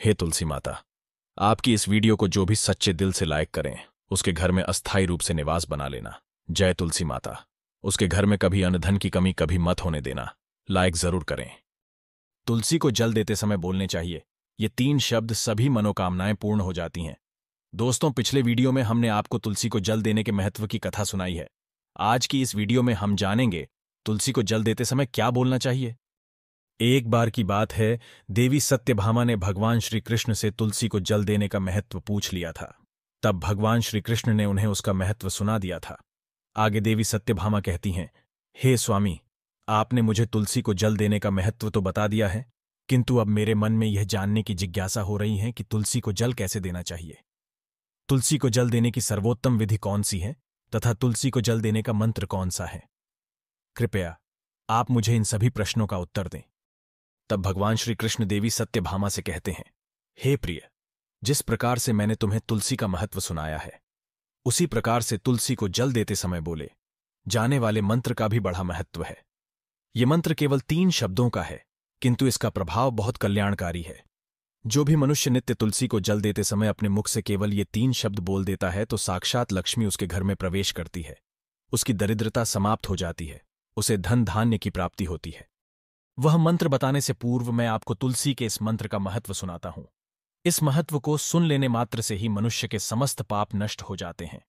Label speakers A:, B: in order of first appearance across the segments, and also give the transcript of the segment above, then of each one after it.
A: हे तुलसी माता, आपकी इस वीडियो को जो भी सच्चे दिल से लाइक करें उसके घर में अस्थायी रूप से निवास बना लेना। जय तुलसी माता। उसके घर में कभी अन्न धन की कमी कभी मत होने देना। लाइक जरूर करें। तुलसी को जल देते समय बोलने चाहिए ये 3 शब्द, सभी मनोकामनाएं पूर्ण हो जाती हैं। दोस्तों, पिछले वीडियो में हमने आपको तुलसी को जल देने के महत्व की कथा सुनाई है। आज की इस वीडियो में हम जानेंगे तुलसी को जल देते समय क्या बोलना चाहिए। एक बार की बात है, देवी सत्यभामा ने भगवान श्री कृष्ण से तुलसी को जल देने का महत्व पूछ लिया था। तब भगवान श्री कृष्ण ने उन्हें उसका महत्व सुना दिया था। आगे देवी सत्यभामा कहती हैं, हे स्वामी, आपने मुझे तुलसी को जल देने का महत्व तो बता दिया है, किंतु अब मेरे मन में यह जानने की जिज्ञासा हो रही है कि तुलसी को जल कैसे देना चाहिए। तुलसी को जल देने की सर्वोत्तम विधि कौन सी है तथा तुलसी को जल देने का मंत्र कौन सा है। कृपया आप मुझे इन सभी प्रश्नों का उत्तर दें। तब भगवान श्री कृष्ण देवी सत्यभामा से कहते हैं, हे प्रिय, जिस प्रकार से मैंने तुम्हें तुलसी का महत्व सुनाया है, उसी प्रकार से तुलसी को जल देते समय बोले जाने वाले मंत्र का भी बड़ा महत्व है। ये मंत्र केवल 3 शब्दों का है, किंतु इसका प्रभाव बहुत कल्याणकारी है। जो भी मनुष्य नित्य तुलसी को जल देते समय अपने मुख से केवल ये 3 शब्द बोल देता है तो साक्षात लक्ष्मी उसके घर में प्रवेश करती है। उसकी दरिद्रता समाप्त हो जाती है, उसे धन धान्य की प्राप्ति होती है। वह मंत्र बताने से पूर्व मैं आपको तुलसी के इस मंत्र का महत्व सुनाता हूं। इस महत्व को सुन लेने मात्र से ही मनुष्य के समस्त पाप नष्ट हो जाते हैं।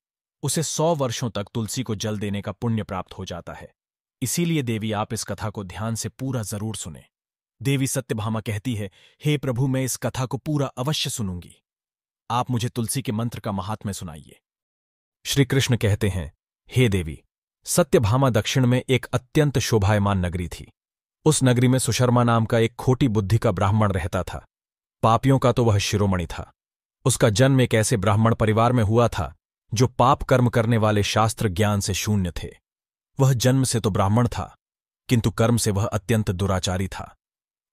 A: उसे 100 वर्षों तक तुलसी को जल देने का पुण्य प्राप्त हो जाता है। इसीलिए देवी, आप इस कथा को ध्यान से पूरा जरूर सुने। देवी सत्यभामा कहती है, हे प्रभु, मैं इस कथा को पूरा अवश्य सुनूंगी। आप मुझे तुलसी के मंत्र का महात्म्य सुनाइए। श्री कृष्ण कहते हैं, हे देवी, सत्यभामा दक्षिण में एक अत्यंत शोभायमान नगरी थी। उस नगरी में सुशर्मा नाम का एक खोटी बुद्धि का ब्राह्मण रहता था। पापियों का तो वह शिरोमणि था। उसका जन्म एक ऐसे ब्राह्मण परिवार में हुआ था जो पाप कर्म करने वाले शास्त्र ज्ञान से शून्य थे। वह जन्म से तो ब्राह्मण था, किंतु कर्म से वह अत्यंत दुराचारी था।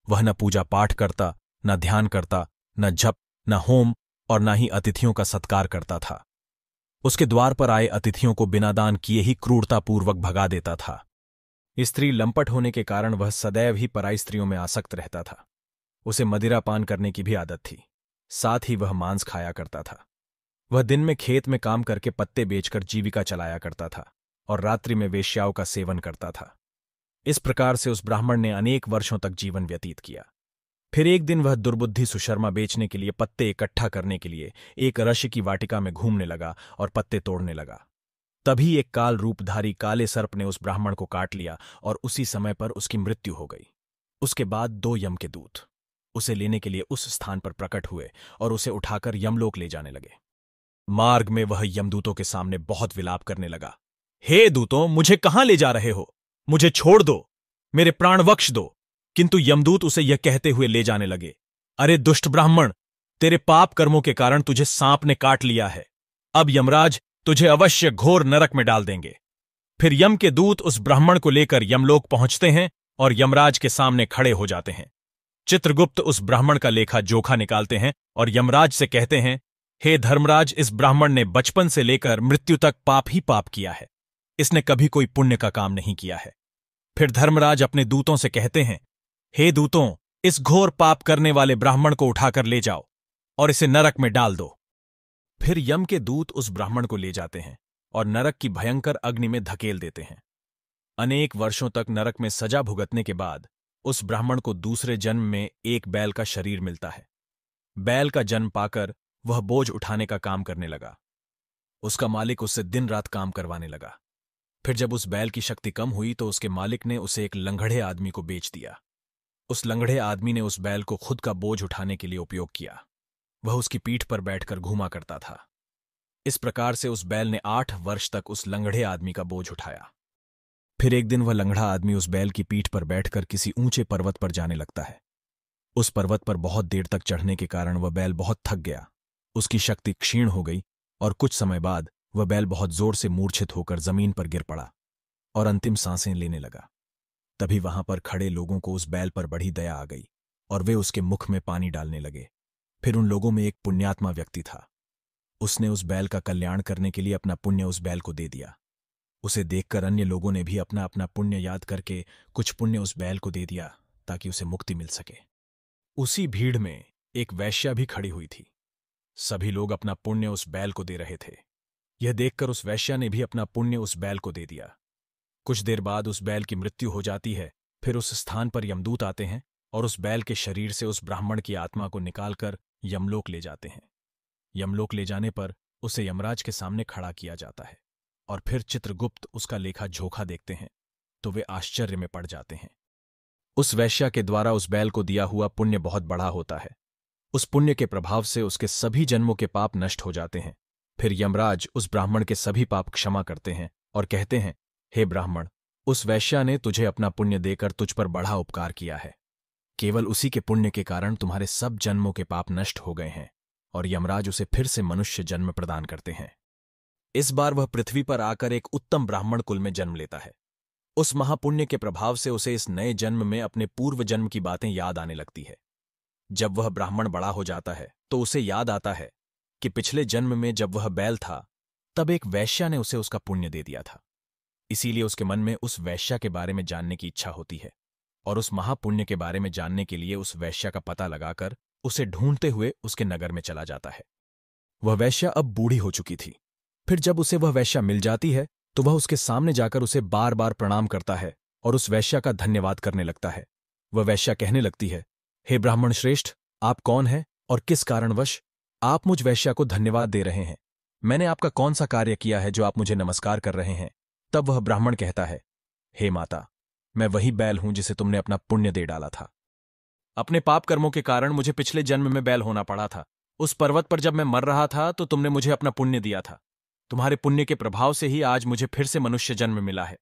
A: वह न पूजा पाठ करता, न ध्यान करता, न जप, न होम और न ही अतिथियों का सत्कार करता था। उसके द्वार पर आए अतिथियों को बिना दान किए ही क्रूरतापूर्वक भगा देता था। स्त्री लंपट होने के कारण वह सदैव ही पराई स्त्रियों में आसक्त रहता था। उसे मदिरा पान करने की भी आदत थी। साथ ही वह मांस खाया करता था। वह दिन में खेत में काम करके पत्ते बेचकर जीविका चलाया करता था और रात्रि में वेश्याओं का सेवन करता था। इस प्रकार से उस ब्राह्मण ने अनेक वर्षों तक जीवन व्यतीत किया। फिर एक दिन वह दुर्बुद्धि सुशर्मा बेचने के लिए पत्ते इकट्ठा करने के लिए एक ऋषि की वाटिका में घूमने लगा और पत्ते तोड़ने लगा। तभी एक काल रूपधारी काले सर्प ने उस ब्राह्मण को काट लिया और उसी समय पर उसकी मृत्यु हो गई। उसके बाद 2 यम के दूत उसे लेने के लिए उस स्थान पर प्रकट हुए और उसे उठाकर यमलोक ले जाने लगे। मार्ग में वह यमदूतों के सामने बहुत विलाप करने लगा, हे दूतों, मुझे कहां ले जा रहे हो? मुझे छोड़ दो, मेरे प्राण बख्श दो। किंतु यमदूत उसे यह कहते हुए ले जाने लगे, अरे दुष्ट ब्राह्मण, तेरे पाप कर्मों के कारण तुझे सांप ने काट लिया है। अब यमराज तुझे अवश्य घोर नरक में डाल देंगे। फिर यम के दूत उस ब्राह्मण को लेकर यमलोक पहुंचते हैं और यमराज के सामने खड़े हो जाते हैं। चित्रगुप्त उस ब्राह्मण का लेखा जोखा निकालते हैं और यमराज से कहते हैं, हे धर्मराज, इस ब्राह्मण ने बचपन से लेकर मृत्यु तक पाप ही पाप किया है। इसने कभी कोई पुण्य का काम नहीं किया है। फिर धर्मराज अपने दूतों से कहते हैं, हे दूतों, इस घोर पाप करने वाले ब्राह्मण को उठाकर ले जाओ और इसे नरक में डाल दो। फिर यम के दूत उस ब्राह्मण को ले जाते हैं और नरक की भयंकर अग्नि में धकेल देते हैं। अनेक वर्षों तक नरक में सजा भुगतने के बाद उस ब्राह्मण को दूसरे जन्म में एक बैल का शरीर मिलता है। बैल का जन्म पाकर वह बोझ उठाने का काम करने लगा। उसका मालिक उससे दिन रात काम करवाने लगा। फिर जब उस बैल की शक्ति कम हुई तो उसके मालिक ने उसे एक लंगड़े आदमी को बेच दिया। उस लंगड़े आदमी ने उस बैल को खुद का बोझ उठाने के लिए उपयोग किया। वह उसकी पीठ पर बैठकर घूमा करता था। इस प्रकार से उस बैल ने 8 वर्ष तक उस लंगड़े आदमी का बोझ उठाया। फिर एक दिन वह लंगड़ा आदमी उस बैल की पीठ पर बैठकर किसी ऊंचे पर्वत पर जाने लगता है। उस पर्वत पर बहुत देर तक चढ़ने के कारण वह बैल बहुत थक गया। उसकी शक्ति क्षीण हो गई और कुछ समय बाद वह बैल बहुत जोर से मूर्छित होकर जमीन पर गिर पड़ा और अंतिम सांसें लेने लगा। तभी वहां पर खड़े लोगों को उस बैल पर बड़ी दया आ गई और वे उसके मुख में पानी डालने लगे। फिर उन लोगों में एक पुण्यात्मा व्यक्ति था। उसने उस बैल का कल्याण करने के लिए अपना पुण्य उस बैल को दे दिया। उसे देखकर अन्य लोगों ने भी अपना अपना पुण्य याद करके कुछ पुण्य उस बैल को दे दिया ताकि उसे मुक्ति मिल सके। उसी भीड़ में एक वैश्या भी खड़ी हुई थी। सभी लोग अपना पुण्य उस बैल को दे रहे थे। यह देखकर उस वैश्या ने भी अपना पुण्य उस बैल को दे दिया। कुछ देर बाद उस बैल की मृत्यु हो जाती है। फिर उस स्थान पर यमदूत आते हैं और उस बैल के शरीर से उस ब्राह्मण की आत्मा को निकालकर यमलोक ले जाते हैं। यमलोक ले जाने पर उसे यमराज के सामने खड़ा किया जाता है और फिर चित्रगुप्त उसका लेखा जोखा देखते हैं तो वे आश्चर्य में पड़ जाते हैं। उस वैश्या के द्वारा उस बैल को दिया हुआ पुण्य बहुत बड़ा होता है। उस पुण्य के प्रभाव से उसके सभी जन्मों के पाप नष्ट हो जाते हैं। फिर यमराज उस ब्राह्मण के सभी पाप क्षमा करते हैं और कहते हैं, हे ब्राह्मण, उस वैश्या ने तुझे अपना पुण्य देकर तुझ पर बड़ा उपकार किया है। केवल उसी के पुण्य के कारण तुम्हारे सब जन्मों के पाप नष्ट हो गए हैं और यमराज उसे फिर से मनुष्य जन्म प्रदान करते हैं। इस बार वह पृथ्वी पर आकर एक उत्तम ब्राह्मण कुल में जन्म लेता है। उस महापुण्य के प्रभाव से उसे इस नए जन्म में अपने पूर्व जन्म की बातें याद आने लगती है। जब वह ब्राह्मण बड़ा हो जाता है तो उसे याद आता है कि पिछले जन्म में जब वह बैल था तब एक वैश्या ने उसे उसका पुण्य दे दिया था। इसीलिए उसके मन में उस वैश्या के बारे में जानने की इच्छा होती है और उस महापुण्य के बारे में जानने के लिए उस वैश्या का पता लगाकर उसे ढूंढते हुए उसके नगर में चला जाता है। वह वैश्या अब बूढ़ी हो चुकी थी। फिर जब उसे वह वैश्या मिल जाती है तो वह उसके सामने जाकर उसे बार बार प्रणाम करता है और उस वैश्या का धन्यवाद करने लगता है। वह वैश्या कहने लगती है, हे ब्राह्मण श्रेष्ठ, आप कौन हैं और किस कारणवश आप मुझ वैश्या को धन्यवाद दे रहे हैं? मैंने आपका कौन सा कार्य किया है जो आप मुझे नमस्कार कर रहे हैं? तब वह ब्राह्मण कहता है, हे माता, मैं वही बैल हूं जिसे तुमने अपना पुण्य दे डाला था। अपने पाप कर्मों के कारण मुझे पिछले जन्म में बैल होना पड़ा था। उस पर्वत पर जब मैं मर रहा था तो तुमने मुझे अपना पुण्य दिया था। तुम्हारे पुण्य के प्रभाव से ही आज मुझे फिर से मनुष्य जन्म मिला है।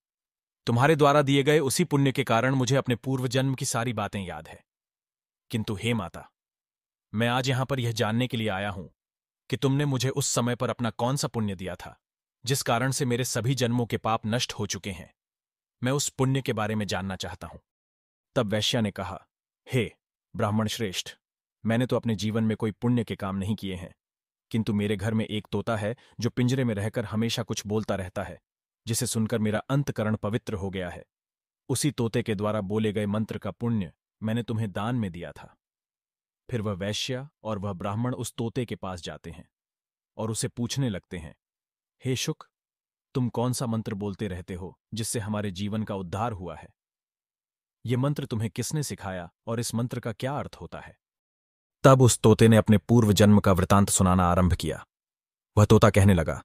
A: तुम्हारे द्वारा दिए गए उसी पुण्य के कारण मुझे अपने पूर्व जन्म की सारी बातें याद है। किंतु हे माता, मैं आज यहां पर यह जानने के लिए आया हूं कि तुमने मुझे उस समय पर अपना कौन सा पुण्य दिया था जिस कारण से मेरे सभी जन्मों के पाप नष्ट हो चुके हैं। मैं उस पुण्य के बारे में जानना चाहता हूं। तब वैश्या ने कहा, हे ब्राह्मण श्रेष्ठ, मैंने तो अपने जीवन में कोई पुण्य के काम नहीं किए हैं, किंतु मेरे घर में एक तोता है जो पिंजरे में रहकर हमेशा कुछ बोलता रहता है, जिसे सुनकर मेरा अंतकरण पवित्र हो गया है। उसी तोते के द्वारा बोले गए मंत्र का पुण्य मैंने तुम्हें दान में दिया था। फिर वह वैश्या और वह ब्राह्मण उस तोते के पास जाते हैं और उसे पूछने लगते हैं, हे शुक, तुम कौन सा मंत्र बोलते रहते हो जिससे हमारे जीवन का उद्धार हुआ है? ये मंत्र तुम्हें किसने सिखाया और इस मंत्र का क्या अर्थ होता है? तब उस तोते ने अपने पूर्व जन्म का वृतांत सुनाना आरंभ किया। वह तोता कहने लगा,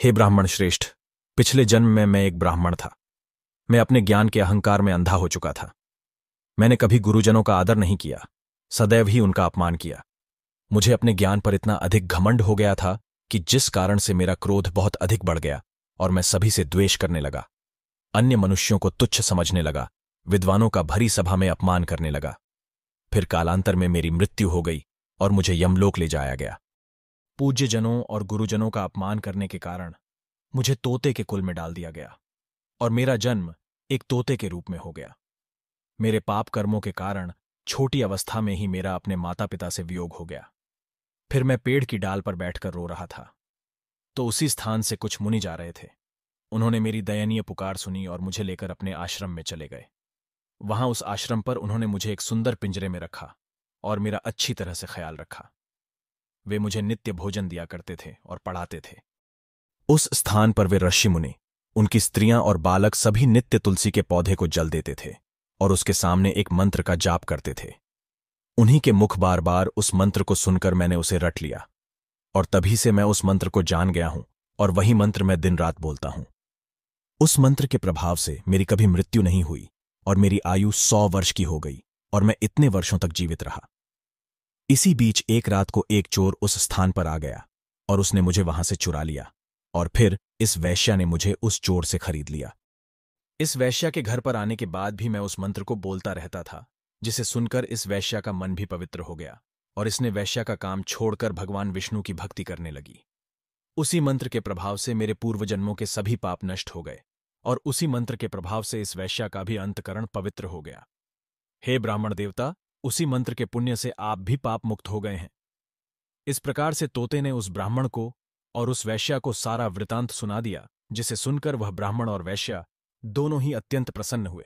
A: हे ब्राह्मण श्रेष्ठ, पिछले जन्म में मैं एक ब्राह्मण था। मैं अपने ज्ञान के अहंकार में अंधा हो चुका था। मैंने कभी गुरुजनों का आदर नहीं किया, सदैव ही उनका अपमान किया। मुझे अपने ज्ञान पर इतना अधिक घमंड हो गया था कि जिस कारण से मेरा क्रोध बहुत अधिक बढ़ गया और मैं सभी से द्वेष करने लगा। अन्य मनुष्यों को तुच्छ समझने लगा, विद्वानों का भरी सभा में अपमान करने लगा। फिर कालांतर में मेरी मृत्यु हो गई और मुझे यमलोक ले जाया गया। पूज्य जनों और गुरुजनों का अपमान करने के कारण मुझे तोते के कुल में डाल दिया गया और मेरा जन्म एक तोते के रूप में हो गया। मेरे पाप कर्मों के कारण छोटी अवस्था में ही मेरा अपने माता पिता से वियोग हो गया। फिर मैं पेड़ की डाल पर बैठकर रो रहा था तो उसी स्थान से कुछ मुनि जा रहे थे। उन्होंने मेरी दयनीय पुकार सुनी और मुझे लेकर अपने आश्रम में चले गए। वहां उस आश्रम पर उन्होंने मुझे एक सुंदर पिंजरे में रखा और मेरा अच्छी तरह से ख्याल रखा। वे मुझे नित्य भोजन दिया करते थे और पढ़ाते थे। उस स्थान पर वे ऋषि मुनि, उनकी स्त्रियां और बालक सभी नित्य तुलसी के पौधे को जल देते थे और उसके सामने एक मंत्र का जाप करते थे। उन्हीं के मुख बार बार उस मंत्र को सुनकर मैंने उसे रट लिया और तभी से मैं उस मंत्र को जान गया हूं और वही मंत्र मैं दिन रात बोलता हूं। उस मंत्र के प्रभाव से मेरी कभी मृत्यु नहीं हुई और मेरी आयु 100 वर्ष की हो गई और मैं इतने वर्षों तक जीवित रहा। इसी बीच एक रात को एक चोर उस स्थान पर आ गया और उसने मुझे वहां से चुरा लिया और फिर इस वैश्या ने मुझे उस चोर से खरीद लिया। इस वैश्या के घर पर आने के बाद भी मैं उस मंत्र को बोलता रहता था, जिसे सुनकर इस वैश्या का मन भी पवित्र हो गया और इसने वैश्या का काम छोड़कर भगवान विष्णु की भक्ति करने लगी। उसी मंत्र के प्रभाव से मेरे पूर्व जन्मों के सभी पाप नष्ट हो गए और उसी मंत्र के प्रभाव से इस वैश्या का भी अंतकरण पवित्र हो गया। हे ब्राह्मण देवता, उसी मंत्र के पुण्य से आप भी पाप मुक्त हो गए हैं। इस प्रकार से तोते ने उस ब्राह्मण को और उस वैश्या को सारा वृतांत सुना दिया, जिसे सुनकर वह ब्राह्मण और वैश्या दोनों ही अत्यंत प्रसन्न हुए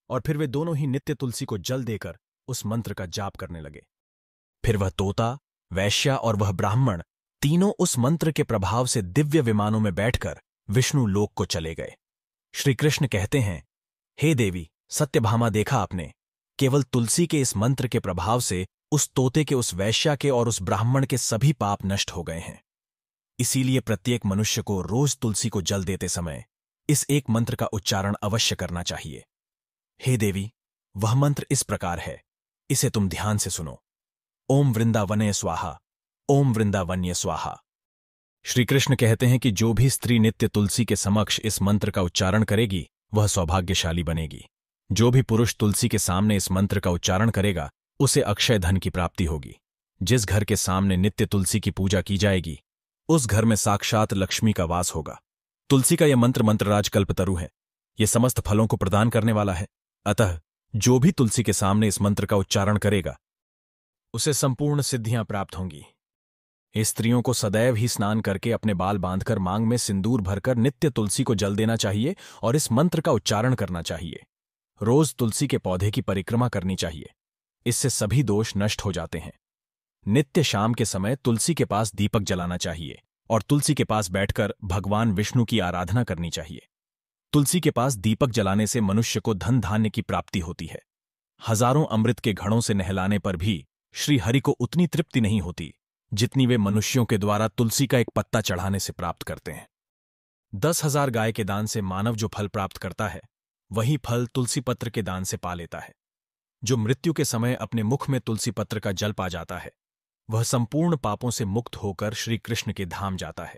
A: और फिर वे दोनों ही नित्य तुलसी को जल देकर उस मंत्र का जाप करने लगे। फिर वह तोता, वैश्या और वह ब्राह्मण तीनों उस मंत्र के प्रभाव से दिव्य विमानों में बैठकर विष्णु लोक को चले गए। श्री कृष्ण कहते हैं, हे देवी सत्यभामा, देखा आपने, केवल तुलसी के इस मंत्र के प्रभाव से उस तोते के, उस वैश्या के और उस ब्राह्मण के सभी पाप नष्ट हो गए हैं। इसीलिए प्रत्येक मनुष्य को रोज तुलसी को जल देते समय इस एक मंत्र का उच्चारण अवश्य करना चाहिए। हे देवी, वह मंत्र इस प्रकार है, इसे तुम ध्यान से सुनो। ओम वृंदावने स्वाहा, ओम वृंदावन्य स्वाहा। श्री कृष्ण कहते हैं कि जो भी स्त्री नित्य तुलसी के समक्ष इस मंत्र का उच्चारण करेगी वह सौभाग्यशाली बनेगी। जो भी पुरुष तुलसी के सामने इस मंत्र का उच्चारण करेगा उसे अक्षय धन की प्राप्ति होगी। जिस घर के सामने नित्य तुलसी की पूजा की जाएगी उस घर में साक्षात लक्ष्मी का वास होगा। तुलसी का यह मंत्र मंत्रराज कल्पतरु है। यह समस्त फलों को प्रदान करने वाला है। अतः जो भी तुलसी के सामने इस मंत्र का उच्चारण करेगा उसे संपूर्ण सिद्धियां प्राप्त होंगी। स्त्रियों को सदैव ही स्नान करके अपने बाल बांधकर मांग में सिंदूर भरकर नित्य तुलसी को जल देना चाहिए और इस मंत्र का उच्चारण करना चाहिए। रोज तुलसी के पौधे की परिक्रमा करनी चाहिए। इससे सभी दोष नष्ट हो जाते हैं। नित्य शाम के समय तुलसी के पास दीपक जलाना चाहिए और तुलसी के पास बैठकर भगवान विष्णु की आराधना करनी चाहिए। तुलसी के पास दीपक जलाने से मनुष्य को धन धान्य की प्राप्ति होती है। हजारों अमृत के घड़ों से नहलाने पर भी श्री हरि को उतनी तृप्ति नहीं होती जितनी वे मनुष्यों के द्वारा तुलसी का एक पत्ता चढ़ाने से प्राप्त करते हैं। 10,000 गाय के दान से मानव जो फल प्राप्त करता है वही फल तुलसी पत्र के दान से पा लेता है। जो मृत्यु के समय अपने मुख में तुलसी पत्र का जल पा जाता है वह संपूर्ण पापों से मुक्त होकर श्री कृष्ण के धाम जाता है।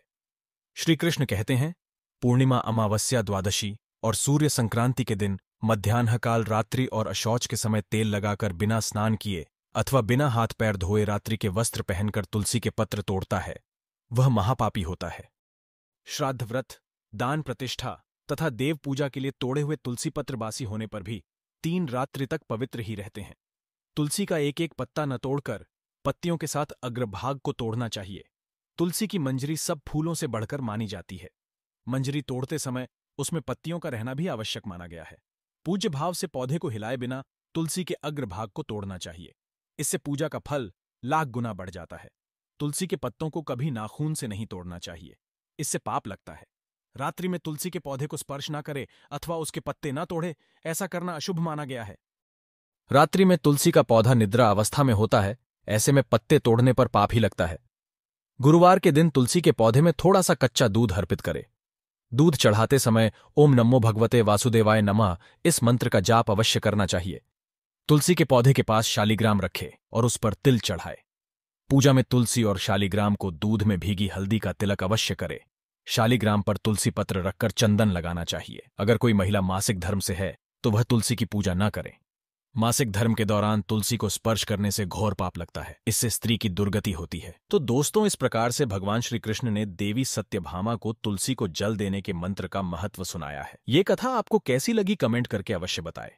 A: श्री कृष्ण कहते हैं, पूर्णिमा, अमावस्या, द्वादशी और सूर्य संक्रांति के दिन मध्याह्न काल, रात्रि और अशौच के समय तेल लगाकर बिना स्नान किए अथवा बिना हाथ पैर धोए रात्रि के वस्त्र पहनकर तुलसी के पत्र तोड़ता है वह महापापी होता है। श्राद्ध, व्रत, दान, प्रतिष्ठा तथा देव पूजा के लिए तोड़े हुए तुलसी पत्र बासी होने पर भी 3 रात्रि तक पवित्र ही रहते हैं। तुलसी का एक एक पत्ता न तोड़कर पत्तियों के साथ अग्रभाग को तोड़ना चाहिए। तुलसी की मंजरी सब फूलों से बढ़कर मानी जाती है। मंजरी तोड़ते समय उसमें पत्तियों का रहना भी आवश्यक माना गया है। पूज्य भाव से पौधे को हिलाए बिना तुलसी के अग्रभाग को तोड़ना चाहिए। इससे पूजा का फल लाख गुना बढ़ जाता है। तुलसी के पत्तों को कभी नाखून से नहीं तोड़ना चाहिए, इससे पाप लगता है। रात्रि में तुलसी के पौधे को स्पर्श ना करे अथवा उसके पत्ते ना तोड़े, ऐसा करना अशुभ माना गया है। रात्रि में तुलसी का पौधा निद्रा अवस्था में होता है, ऐसे में पत्ते तोड़ने पर पाप ही लगता है। गुरुवार के दिन तुलसी के पौधे में थोड़ा सा कच्चा दूध अर्पित करे। दूध चढ़ाते समय ओम नमो भगवते वासुदेवाय नमः इस मंत्र का जाप अवश्य करना चाहिए। तुलसी के पौधे के पास शालिग्राम रखे और उस पर तिल चढ़ाए। पूजा में तुलसी और शालिग्राम को दूध में भीगी हल्दी का तिलक अवश्य करे। शालिग्राम पर तुलसी पत्र रखकर चंदन लगाना चाहिए। अगर कोई महिला मासिक धर्म से है तो वह तुलसी की पूजा न करे। मासिक धर्म के दौरान तुलसी को स्पर्श करने से घोर पाप लगता है, इससे स्त्री की दुर्गति होती है। तो दोस्तों, इस प्रकार से भगवान श्री कृष्ण ने देवी सत्यभामा को तुलसी को जल देने के मंत्र का महत्व सुनाया है। ये कथा आपको कैसी लगी कमेंट करके अवश्य बताएं।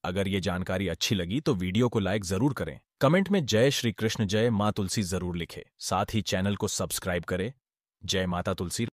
A: अगर ये जानकारी अच्छी लगी तो वीडियो को लाइक जरूर करें। कमेंट में जय श्री कृष्ण, जय मां तुलसी जरूर लिखें। साथ ही चैनल को सब्सक्राइब करें। जय माता तुलसी।